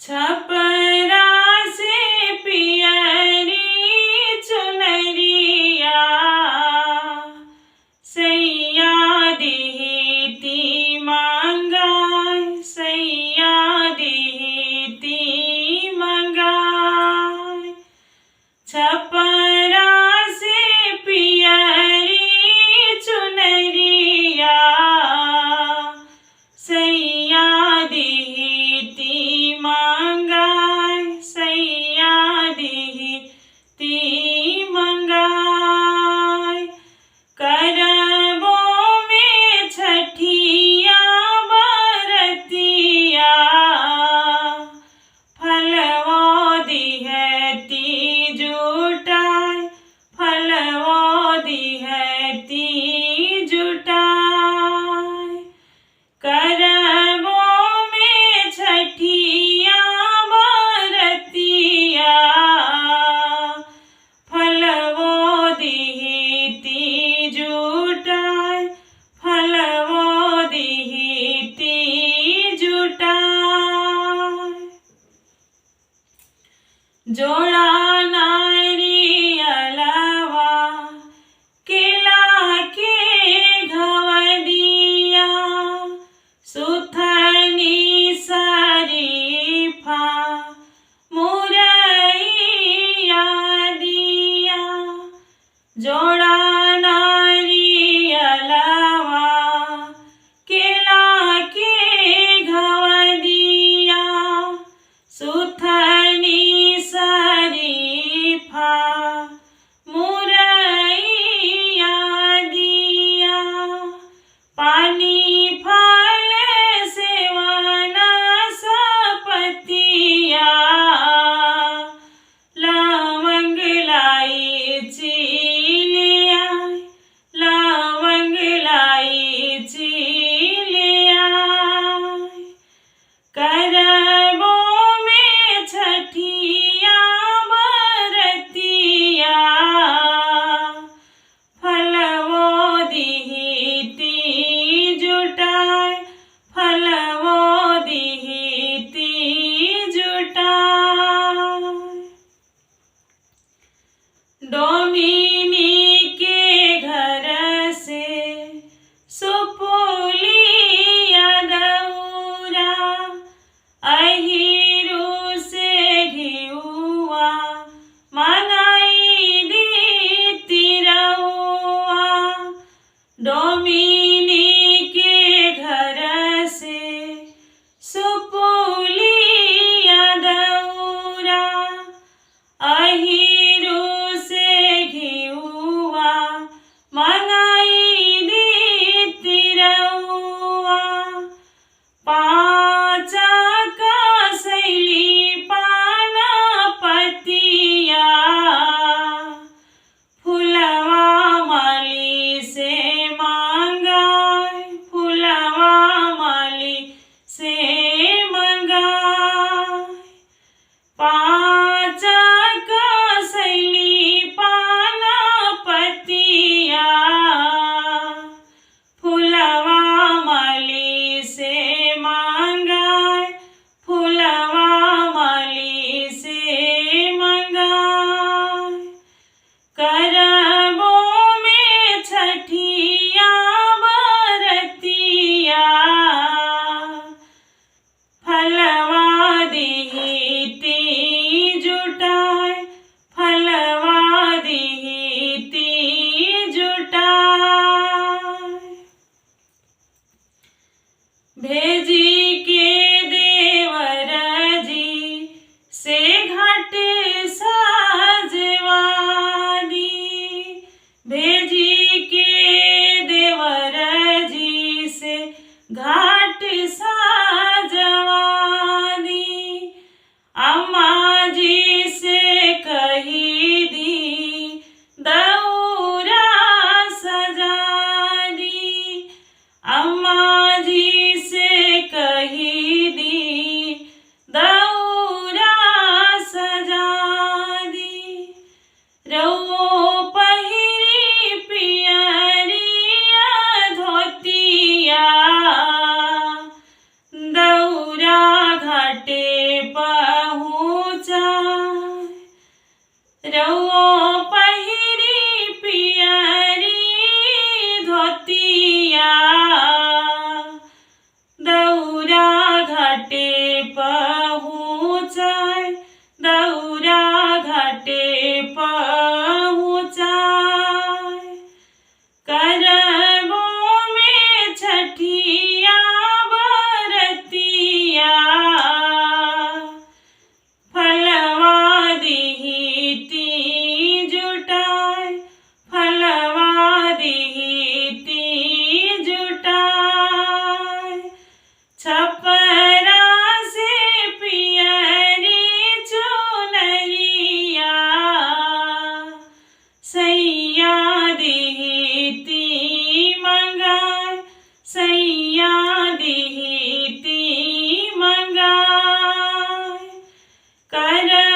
छपरा से पियरी चुनरिया सैया देती मंगाय सैया देती मंगाय छपरा से पियरी चुनरिया सैया देती मंगाय सैया देती मंगाय करबो में छठिया बरतिया फलवो दिहती जुटाय फलवो दिहती जुटाय करबो में छठिया बरतिया फलवो दिहती जुटाय फलवो दिहती जुटाय जोड़ा नारियलवा केला के घवदिया सुथनी शरीफा मुरैया दिया जोड़ा नारियलवा केला के घवदिया सुथनी शरीफा मुरैया दिया पानी फल सेवना सपतिया लवंग इलायची ले आय लवंग इलायची ले आय करबो में छठिया बरतिया फलवो दिहती जुटाय फलवो दिहती जुटाय डोमिनी के घर से सुपुलिया दौरा अहिरू से घिउआ मंगाई देती रउआ डोमिनी के घर से सुपुलिया दौरा अहिरू से घिउआ मंगाई देती रउआ पाचा का शैली पाना पतिया फुलवा माली से मंगाय फुलवा माली से मंगाय पाचा का शैली पाना पतिया फुलवा माली से मंगाय फुलवा माली से मंगाय करबो में छठिया बरतिया फलवा दिहती जुटाय फलवा दिहती जुटाय भेजी के देवर जी से घाट साजवादी भेजी के देवर जी से घाट साजवादी अम्मा जी से कही दी दौरा सजा दी अम्मा जी से कही दी दौरा सजा दी रउओ पहिरी पियरिया धोतिया दौरा घाटे पर कर